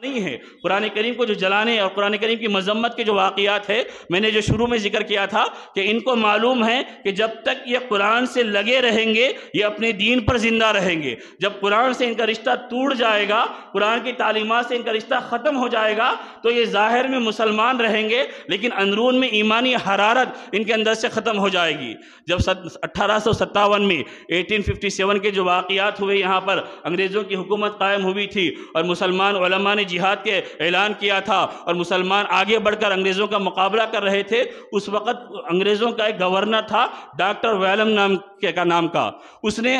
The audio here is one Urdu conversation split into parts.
نہیں ہے۔ قرآن کریم کو جو جلانے اور قرآن کریم کی مذمت کے جو واقعات ہے، میں نے جو شروع میں ذکر کیا تھا کہ ان کو معلوم ہے کہ جب تک یہ قرآن سے لگے رہیں گے یہ اپنے دین پر زندہ رہیں گے۔ جب قرآن سے ان کا رشتہ ٹوٹ جائے گا، قرآن کی تعلیمات سے ان کا رشتہ ختم ہو جائے گا، تو یہ ظاہر میں مسلمان رہیں گے لیکن اندرون میں ایمانی حرارت ان کے اندر سے ختم ہو جائے گی۔ جب 1857 میں 1857 کے جو واقعات ہوئے، یہاں پر انگریزوں کی حکومت قائم ہوئی تھی اور مسلمان علماء نے جہاد کے اعلان کیا تھا اور مسلمان آگے بڑھ کر انگریزوں کا مقابلہ کر رہے تھے، اس وقت انگریزوں کا ایک گورنر تھا ڈاکٹر ویلم نام کا، اس نے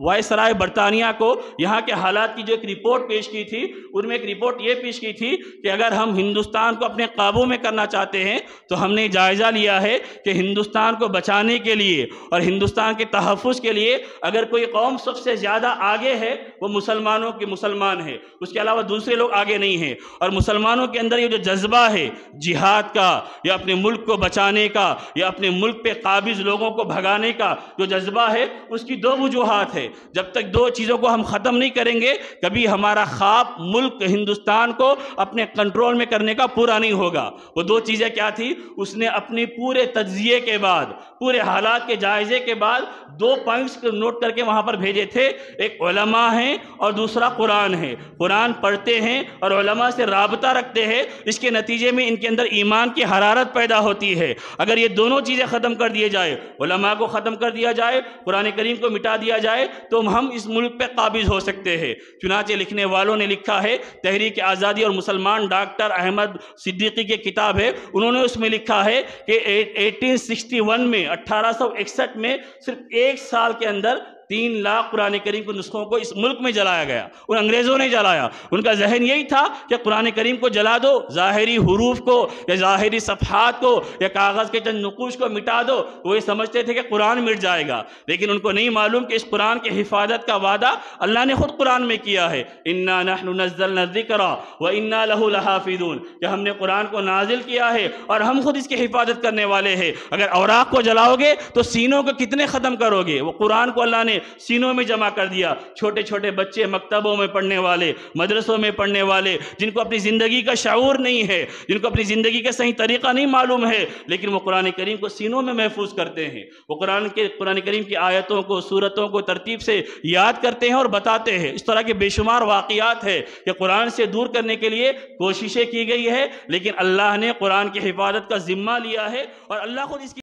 وائسرائے برطانیہ کو یہاں کے حالات کی جو ایک رپورٹ پیش کی تھی، ان میں ایک رپورٹ یہ پیش کی تھی کہ اگر ہم ہندوستان کو اپنے قابو میں کرنا چاہتے ہیں تو ہم نے جائزہ لیا ہے کہ ہندوستان کو بچانے کے لیے اور ہندوستان کے تحفظ کے لیے اگر کوئی قوم سب سے زیادہ آگے ہے وہ مسلمانوں کے مسلمان ہے، اس کے علاوہ دوسرے لوگ آگے نہیں ہیں۔ اور مسلمانوں کے اندر یہ جو جذبہ ہے جہاد کا یا اپنے ملک کو بچانے کا یا اپنے ملک پہ قابض لوگوں کو بھگانے کا جو جذبہ ہے، اس کی دو وجوہات ہے۔ جب تک دو چیزوں کو ہم ختم نہیں کریں گے کبھی ہمارا خواب ملک ہندوستان کو اپنے کنٹرول میں کرنے کا پورا نہیں ہوگا۔ وہ دو چیزیں کیا تھی؟ اس نے اپنی پورے تجزیے کے بعد، پورے حالات کے جائزے کے بعد دو پوائنٹس کو نوٹ کر کے وہاں پر بھیجے تھے، ایک علماء ہیں اور دوسرا قرآن ہے۔ قرآن پڑھتے ہیں اور علماء سے رابطہ رکھتے ہیں، اس کے نتیجے میں ان کے اندر ایمان کی حرارت پیدا ہوتی ہے۔ اگر یہ دونوں چیزیں ختم کر دیے جائے، علماء کو ختم کر دیا جائے، قرآن کریم کو مٹا دیا جائے، تو ہم اس ملک پہ قابض ہو سکتے ہیں۔ چنانچہ لکھنے والوں نے لکھا ہے، تحریک آزادی اور مسلمان ڈاکٹر احمد صدیقی کی کتاب ہے، انہوں نے اس میں لکھا ہے کہ 1861 میں 1861 میں صرف ایک سال کے اندر 3 لاکھ قرآن کریم کے نسخوں کو اس ملک میں جلایا گیا۔ ان انگریزوں نے جلایا، ان کا ذہن یہی تھا کہ قرآن کریم کو جلا دو، ظاہری حروف کو یا ظاہری صفحات کو یا کاغذ کے چند نقوش کو مٹا دو، وہ یہ سمجھتے تھے کہ قرآن مٹ جائے گا، لیکن ان کو نہیں معلوم کہ اس قرآن کی حفاظت کا وعدہ اللہ نے خود قرآن میں کیا ہے، اِنَّا نَحْنُ نَزَّلْنَا الذِّكْرَ وَإِنَّا لَهُ لَحَافِظُونَ، کہ ہم نے قرآن کو نازل کیا ہے اور ہم خود اس کی حفاظت کرنے والے ہیں۔ اگر اوراق کو جلاؤ گے تو سینوں کو کتنے ختم کرو گے؟ وہ قرآن کو اللہ نے سینوں میں جمع کر دیا۔ چھوٹے چھوٹے بچے مکتبوں میں پڑھنے والے، مدرسوں میں پڑھنے والے، جن کو اپنی زندگی کا شعور نہیں ہے، جن کو اپنی زندگی کا صحیح طریقہ نہیں معلوم ہے، لیکن وہ قرآن کریم کو سینوں میں محفوظ کرتے ہیں، وہ قرآن کریم کی آیتوں کو، سورتوں کو ترتیب سے یاد کرتے ہیں اور بتاتے ہیں۔ اس طرح کے بے شمار واقعات ہیں کہ قرآن سے دور کرنے کے لیے کوششیں کی گئی ہے، لیکن اللہ نے قرآن کی حفاظت کا ذمہ لیا ہے اور اللہ خود اس کی